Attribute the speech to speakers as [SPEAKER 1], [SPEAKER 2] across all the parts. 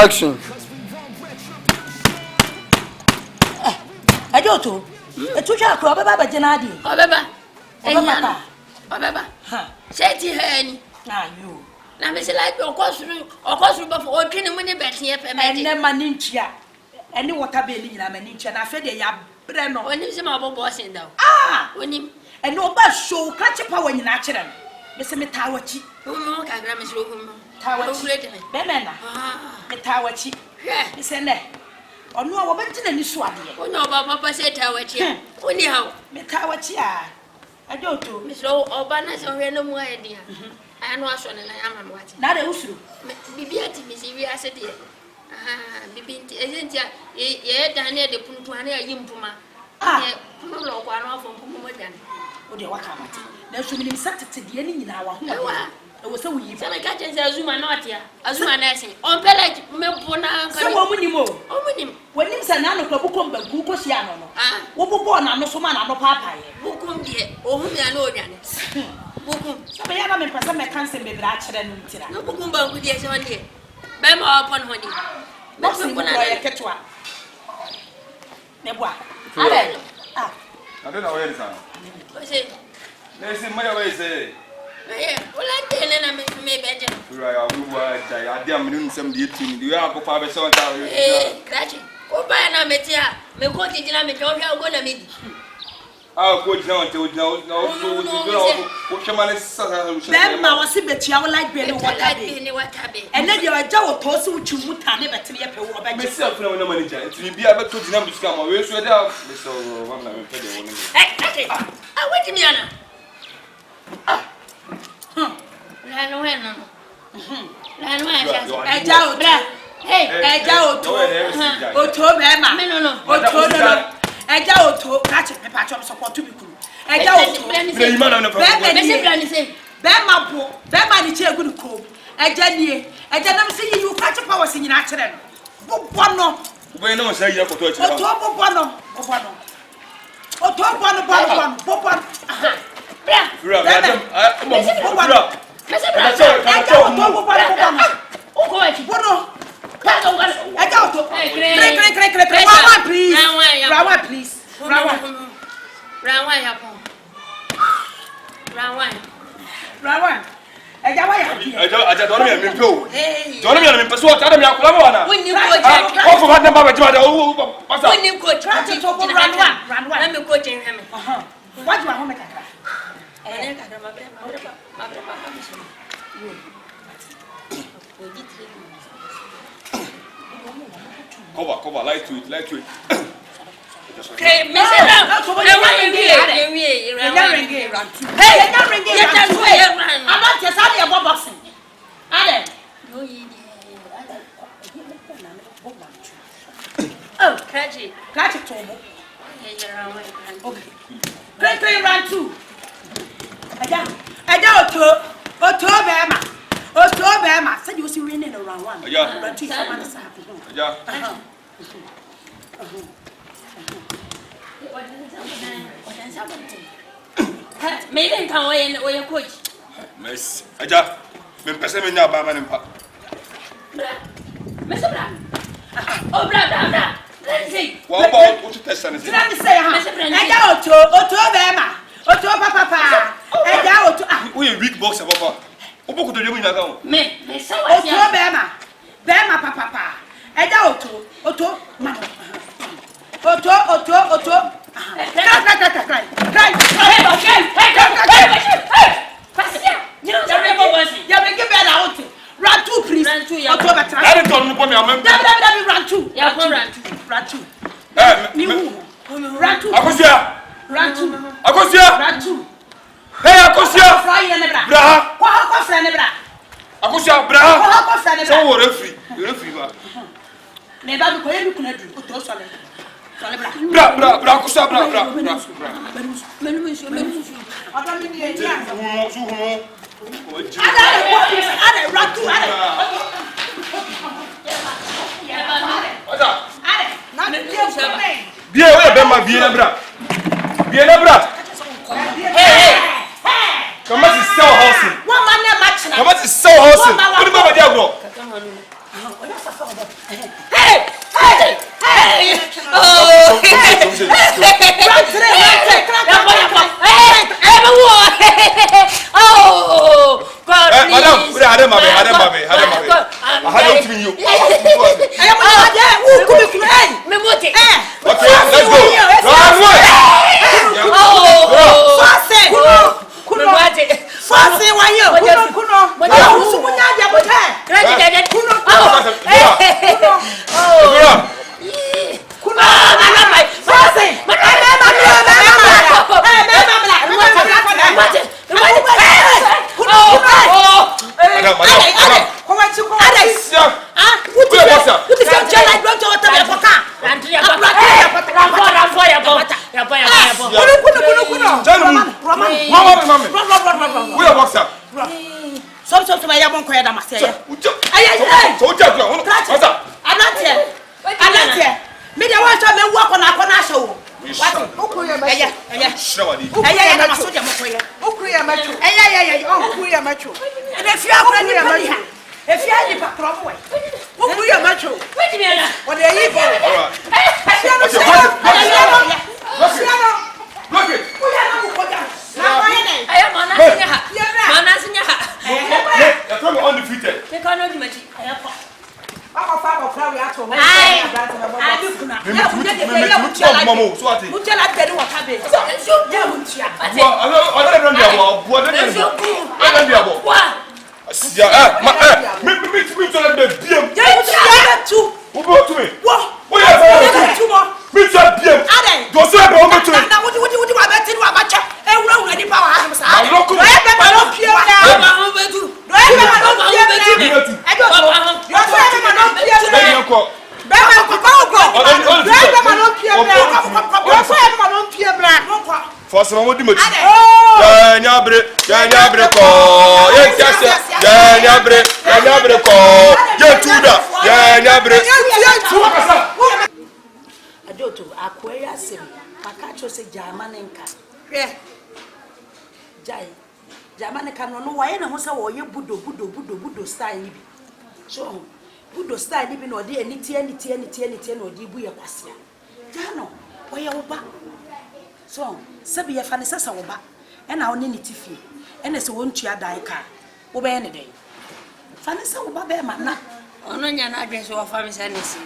[SPEAKER 1] Action.
[SPEAKER 2] I don't know. A two-year crop about Janadi.
[SPEAKER 3] Obeba. Say to her,
[SPEAKER 2] now you.
[SPEAKER 3] Now, Miss like your course before training when you bet here,
[SPEAKER 2] and then Maninchia. And what I believe in a Manincha, and I fed the yab breno
[SPEAKER 3] when you see my boss in down.
[SPEAKER 2] Ah,
[SPEAKER 3] When him,
[SPEAKER 2] and no bus show catch a power in natural. Miss Metawachi,
[SPEAKER 3] who more can Grammis room?
[SPEAKER 2] Tawachi, Benana, Metawachi, Miss Enne. Or no, I went in the swat.
[SPEAKER 3] Oh no, Papa said Tawachi. Only how
[SPEAKER 2] Metawachi, I don't know.
[SPEAKER 3] Miss Low or Banas or no more idea. I know as one and I am watching.
[SPEAKER 2] Not a usu.
[SPEAKER 3] Bibi at Miss Ivia said, Bibi, isn't ya? Yet, I near the Puntuania Yimpuma. Ah, no, one off from Pumadan.
[SPEAKER 2] Oh, dear, what happened? There should be Saturday in our home. It was so weird.
[SPEAKER 3] So I can't tell Zuma not here. Azuma nursing. On Pellet, Melpona,
[SPEAKER 2] some woman more.
[SPEAKER 3] Oh, with him.
[SPEAKER 2] When him said Nano Club, but who was Yano? Ah, what born on no woman, no papa.
[SPEAKER 3] Bukum, dear, or whom I know, Janis. Bukum,
[SPEAKER 2] so I am in person, I can't say maybe ratchet and
[SPEAKER 3] no Bukumba with yes one day. Bema upon honey.
[SPEAKER 2] Not simple, I catch one. Nebois. Ah,
[SPEAKER 4] I don't know where it's on.
[SPEAKER 3] What's it?
[SPEAKER 4] There's in my way, say.
[SPEAKER 3] Well, I tell him, maybe
[SPEAKER 4] I damn some duty. You are for 5 so.
[SPEAKER 3] Eh, Cratchit. Oh, by an amateur, me quote it in a major, I'm going to meet.
[SPEAKER 4] I'll put now until no, what your man is.
[SPEAKER 2] then I was in the chair like Benny, what I
[SPEAKER 3] did, what happened.
[SPEAKER 2] and then you are Joe Tosu, which you would never tell you about
[SPEAKER 4] Myself, no manager. It will be able to number to come away. So, Mr. One,
[SPEAKER 3] Hey, I wait, Miana. Hey,
[SPEAKER 2] support to be cool.
[SPEAKER 4] Cover, light to it.
[SPEAKER 3] Okay, Mr.
[SPEAKER 2] I'm not just having a boxing. Oh, catch it, Tomo. Okay, great, run two. I don't Bama. Said you see raining around one. Run two,
[SPEAKER 3] Maybe come away and your coach.
[SPEAKER 4] Miss Aja, me pese me nya ba ma nimpa.
[SPEAKER 3] Mr. Bra. Oh, bra. Let's see.
[SPEAKER 4] What about what to test and see?
[SPEAKER 2] Let me say, I Oto Bema. Oto Papa. I Oto.
[SPEAKER 4] We weak box papa. Obo ko to dem ina kan.
[SPEAKER 3] Me so
[SPEAKER 2] what? Oto Bema papa. I Oto. Oto. Cry. Run two, please. Run two.
[SPEAKER 4] Hey, Akosia. Bra. So we referee ba.
[SPEAKER 2] Never be koye kuna du. Oto so le.
[SPEAKER 4] Bra, Akosia, bra. Hey. Come on, it's so housing.
[SPEAKER 2] One man match.
[SPEAKER 4] Come on, it's so housing. What do you mean by that, bro?
[SPEAKER 2] If you have a problem, who will you match? Wait a minute. What are you for? Look it. I am undefeated. They cannot do magic. I am for some of the much. Yanyabre, I do to acquire sim. Pakacho say Jamaninka. Jai. Jamanica no why no say wo ye budo style ni bi. So budo style ni bi no dey any tie no dey bu ye kwasia. Jano, why ye oba. So, sabi ye fane sasa wo ba. E na woni ni tifi. E na se wontua dan ka. Wo be ne den. Fane sa wo ba be ma na. Ono nya na adwen wo fa me sa ne si.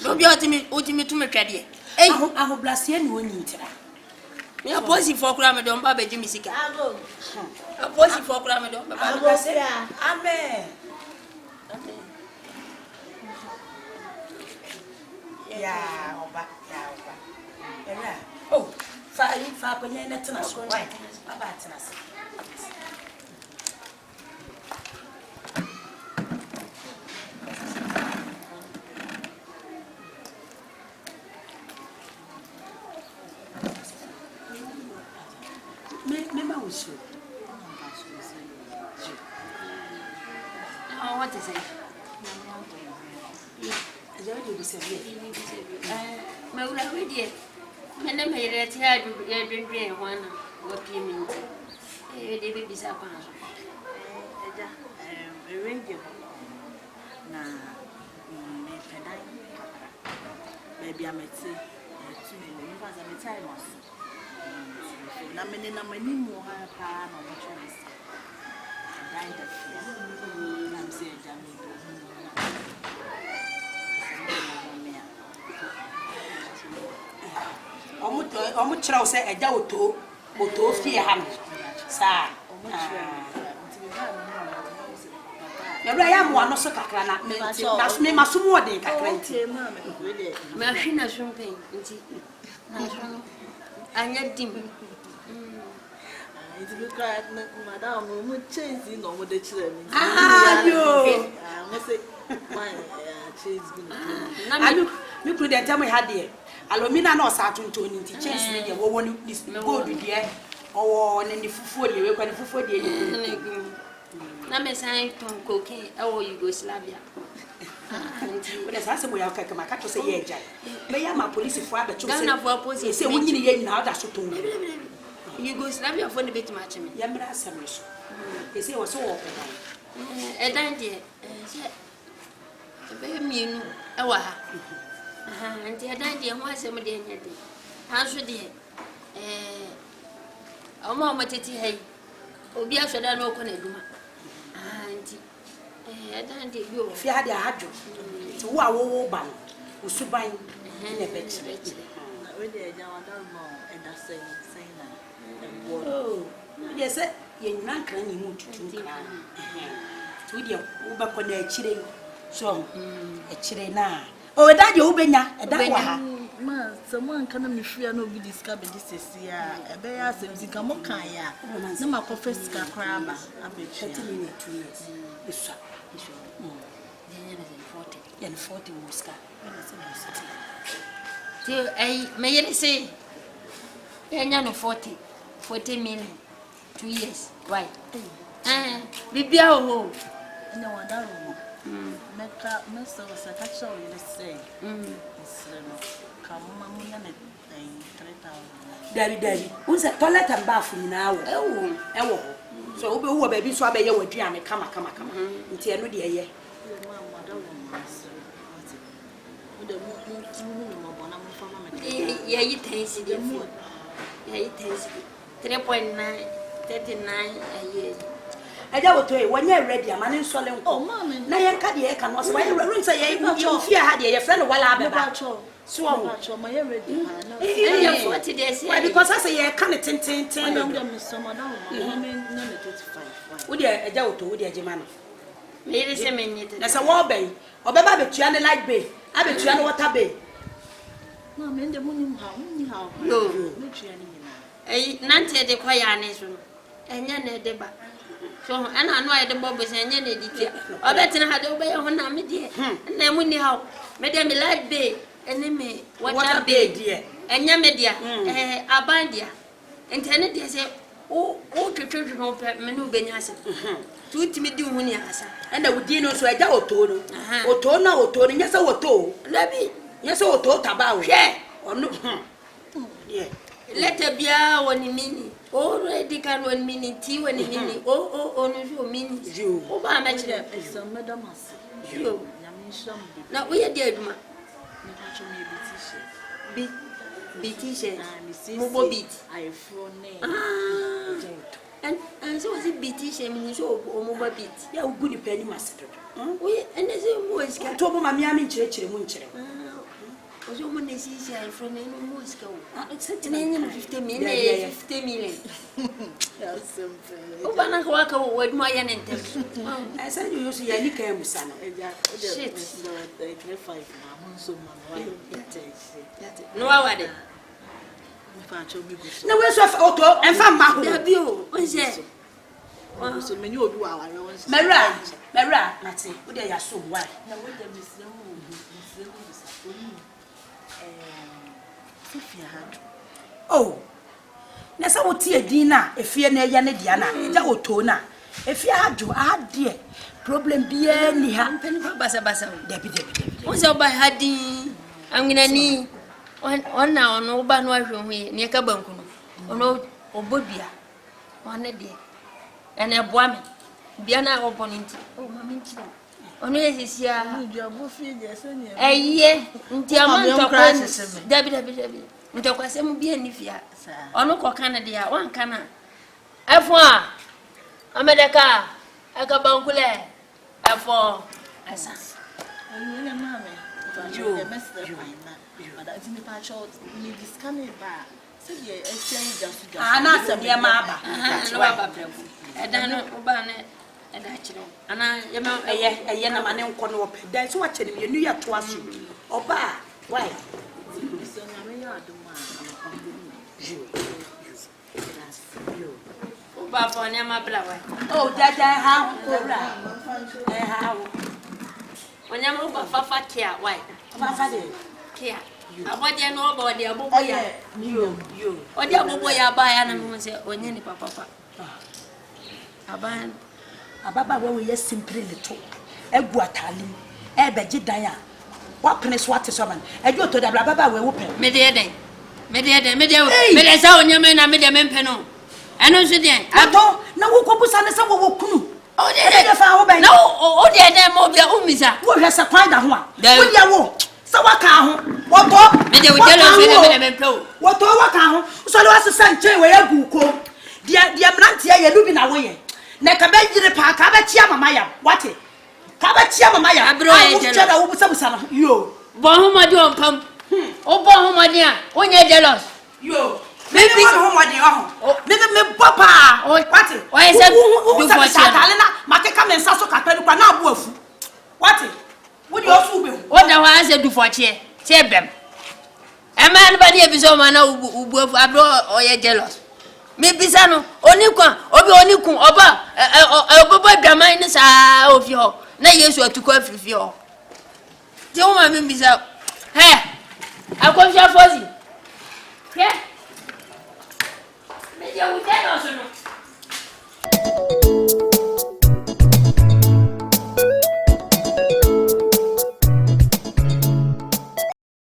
[SPEAKER 2] Do bi otimi tu me twade. Eh, aho blasie ni woni ntira. Me aposi for kura me don ba be jimi sika. Ago. Aposi for kura me don ba ba blasie. Amen. Amen. Ya, oba. Era. Oh, fa kwenye na tena so. Why? Baba tena so. Me usu. Oh, what is it? Is that you say? Me ula wedi. Mene me reti adu ye dwendwen wana wapi mi nti de bi bisa kwa so eja erenje na me pedai baby ameti tu me ni fa za me time was na mene na mani mu ha pa na mo choice dai da na mse eja me do omu chira ose eja oto fie ha sa yabra ya mo ano so kakra na me masumu ode kakra nti me ahwina shumpen nti na shono anya dim
[SPEAKER 1] it's because madam mo chase no mo de chira mi
[SPEAKER 2] yo
[SPEAKER 1] mo say my chase good
[SPEAKER 2] na mi kru de tell me ha de alumina na osa atunto ni nti chase ne de wo ni gold de owo ne ni fufuo de we kwa ni fufuo de ni
[SPEAKER 3] na me sai ton koke awo Yugoslavia
[SPEAKER 2] wala sa se mo ya kaka makato se ye jai me ya ma police fo abecho se
[SPEAKER 3] na fo police
[SPEAKER 2] se wonyini ye nyina da so ton
[SPEAKER 3] Yugoslavia fo ne betima chime
[SPEAKER 2] ya mra asem so ese wo so wo ko
[SPEAKER 3] edan de se be mienu ewa ha anti edan de ho asem de nya de hanso de oma mateti hai obi afeda na okọ na eduma anti edan de yo
[SPEAKER 2] fi ade ajo ti wo awowo ban usuban na bechi
[SPEAKER 1] we de ja wada mo eda say na
[SPEAKER 2] oh ye se ye nyina nkran ni mu tutu nkran tu de wo ba ko na akire so akire na o eda de wo benya eda wa ha
[SPEAKER 1] ma someone kana me hwia na obi discover this ya ebe ya se mzika mo kan ya na ma ko first ka kra ba abechi
[SPEAKER 2] 30 minutes 2 years isu ya 40 muska
[SPEAKER 3] ti ai me yele se Yanya 40 million 2 years. Why? Bibia ho.
[SPEAKER 1] No wonder. Meka Mr. was a catcher you say. Come mamma 3,000.
[SPEAKER 2] Daddy. Who's a toilet and bath now? Oh. So who baby so be your dream come. Until I know the year.
[SPEAKER 3] Yeah, you taste it. Yeah, you taste it. 3.9, 39 a year.
[SPEAKER 2] I don't know when you're ready. I'm an insolent.
[SPEAKER 1] Oh, mamma.
[SPEAKER 2] Now you can't hear can was when you say you fear had your friend while I'm about. So
[SPEAKER 1] my ready.
[SPEAKER 3] 40 days.
[SPEAKER 2] Because I say, I can't
[SPEAKER 1] I don't get me some. I don't 25.
[SPEAKER 2] Would you a doubt to your German?
[SPEAKER 3] Ladies and men,
[SPEAKER 2] that's a war bay. Or Baba Betrian light bay. I bet you water bay.
[SPEAKER 1] No, men the moon how.
[SPEAKER 3] No, Nancy de Quayanism, and Yana de Ba. So, and I know I the Bobbers and Yana de I bet I had obey on a media. And then when you help, Madame Light Bay, and then me, what a bay, dear, and Yamedia, Abandia, and Kennedy said, oh, to children of Menu Benyas. Two to me do when you ask, and I would dinner so I doubt to or Tona or Tony, yes, I would told. Labby, yes, or told about, yeah, or no, yeah. Let a beer 1 minute. Already can 1 minute, tea 1 minute. Oh, no, minutes. You. Oh, I'm actually some madam. You. Now we are dead, ma. Beat, Mobo beat. I and so was it beat, meaning so or mobile beat. Yeah, good penny master. We and as a voice can talk about Miami church and winter. Was your money easy from any Moscow? It's 50 million, 50 million. Oh, walk with my intention. I said you use any camp, son. Shit,
[SPEAKER 1] 5
[SPEAKER 3] no, I did.
[SPEAKER 2] No, where's your auto and found my
[SPEAKER 3] view? What's that?
[SPEAKER 1] So many of you are
[SPEAKER 2] Mara, Matty, what are you so why?
[SPEAKER 1] Now, with them is
[SPEAKER 2] oh, Nessa would see a dinner if you're near Yanediana, that would tona. If you had to add dear, problem be any happen for Bassa, Deputy.
[SPEAKER 3] What's up by Haddy? I'm gonna need one now, no ban from me near Cabuncuno, or no, or Budbia, one a day, and a woman, Biana opponent, oh, Mammy. Only is here, a year, until I'm crisis. Debbie. Until Quasem be any fear. Or no Canada, one canna. F1 America, Akabancule, F4 Assas.
[SPEAKER 1] You, but I think the patch out me discarded back. So, just
[SPEAKER 2] not a dear Maba.
[SPEAKER 3] I don't know about it. And I am
[SPEAKER 2] a young man in corner of that's watching you knew you to us. Oh, bah, why? Oh, Dada, how?
[SPEAKER 3] When I'm over Fafa care, why?
[SPEAKER 2] Fafa
[SPEAKER 3] care. I want you know about the boy. You. What the boy I buy and say, when any papa. Aban.
[SPEAKER 2] Ababa when we are simply little. Eguatali, Ebejidaya. What can is what is someone? I go to the Baba will open.
[SPEAKER 3] Mediade. Medesa on your men and medium peno. I know so then. I don't know who was on some of Kunu. Oh, dear, no, oh, dear, more Umisa. What has a quite a one? There you go. So what can what up? Maybe we tell us what can so as a Sanchez where you go. Dear Blantia, you're looking away. Nekabeji park, Abachia Maya, what it? Kabachia Maya, I brought you. Bohoma don't come. Oh, Bohoma dear, when you're jealous. You. Maybe home, dear. Maybe Papa. What it? Why is that? Who's a Mateka and Sasso Capella Wolf? What it? Would you also be? What do I say do for cheer? Cheer them. A man by the episode, man, who abroad or you're jealous. Maybe Sano, only one, Oba, Oba, Damain of your. Now, yes, you are to call for you. Tell my members out. Hey, I'll come here for you. Yeah. Me dia wo dia no so no.